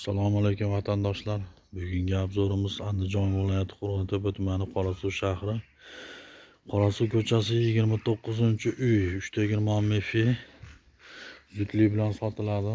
Assalomu alaykum vatandoshlar. Bugungi obzorimiz Andijon viloyati Qo'rg'ontepa tumani Qorasuv shahri. Qorasuv ko'chasi 29-uy 3/20 mefi zudlik bilan sotiladi.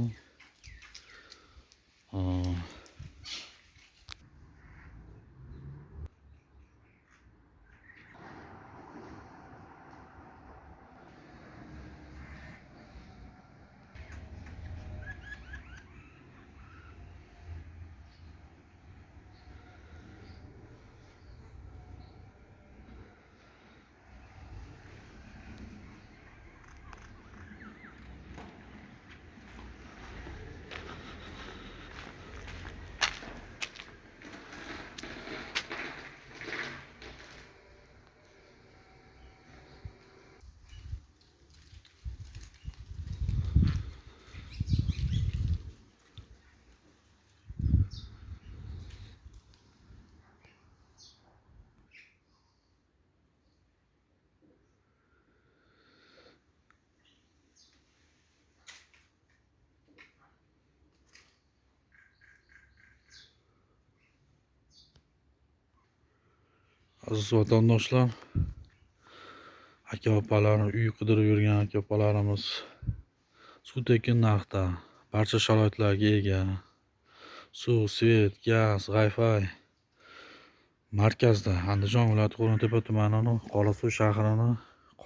Aziz vatandoshlar, aka-opalar, uy qidirib yurgan aka-opalarimiz suv tekin narxda, barcha sharoitlarga ega. Suv, svet, gaz, Wi-Fi markazda, Andijon viloyati Qo'rg'ontepa tumanining Qorasuv shahrining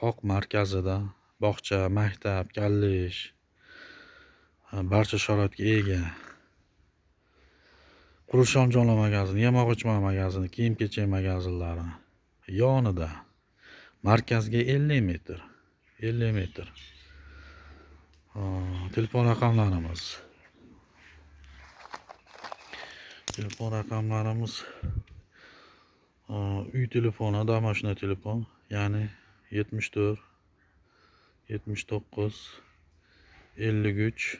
qoq markazida bog'cha, maktab, kollej barcha sharoitga ega. Qurilish anjomlar magazini, yemoq-ichmak magazini, kiyim-kechak magazinlari yonida. Markazga 50 metr. 50 metr. Telefon raqamlarimiz. Uy telefoni, domashina telefon, ya'ni 74 79 53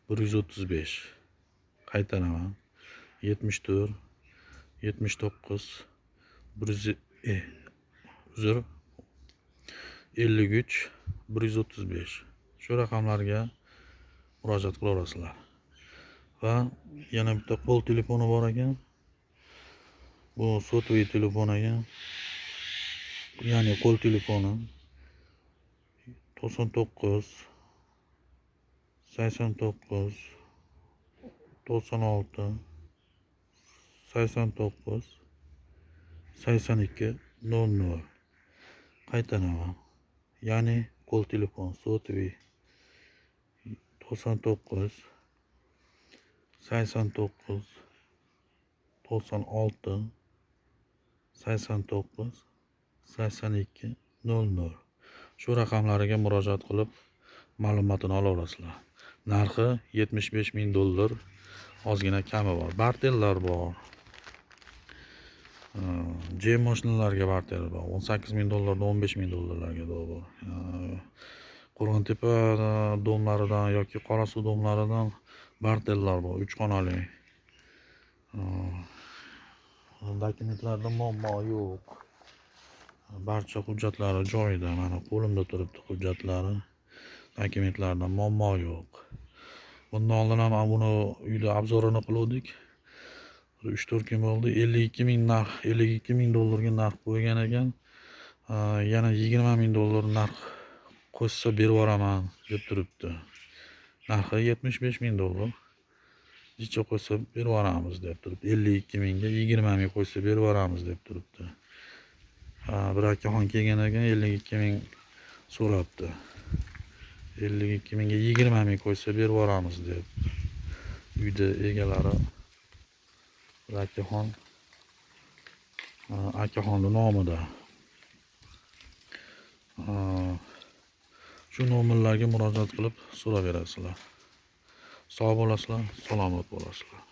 135. Qaytaraman. 74 79 53 135. Shu raqamlarga murojaat qila olasizlar. Va yana bitta qo'l telefoni bor ekan. Bu sotli telefon ekan. Ya'ni qo'l telefoni 99 89 96 89 82 00. Qaytaraman. Ya'ni qo'l telefon sotli 99 89 96 89 82 00. Shu raqamlariga murojaat qilib ma'lumotini ola olasizlar. Narxi $75,000. Ozgina kami bor. Bartellar bor. Jem mashinalarga barter bor. $18,000 dan $15,000 bor. Qo'rg'ontepa domlaridan yoki Qorasuv domlaridan bartellar bor. 3 xonali. Dokumentlarda muammo yo'q. Barcha hujjatlari joyida. Mana qo'limda turibdi hujjatlari. Dokumentlarda muammo yo'q. Bundan oldin ham buni uyda obzorini qildik. 3-4 kun bo'ldi. $52,000 ga narx qo'ygan ekan. Yana $20,000 narx qo'shsa berib yuboraman deb turibdi. Narxi $75,000. Necha qo'ysa berib yuboramiz deb turibdi. 52,000 ga 20,000 qo'ysa berib yuboramiz deb turibdi. Bir akaxon kelgan ekan, 52,000 so'rabdi. 52,000 ga 20,000 qo'ysa berib yuboramiz deb. Uyda egalari akaxonning nomida. Shu nomerlarga murojaat qilib so'raverasizlar. Sog' bo'lasizlar, salomat bo'lasizlar.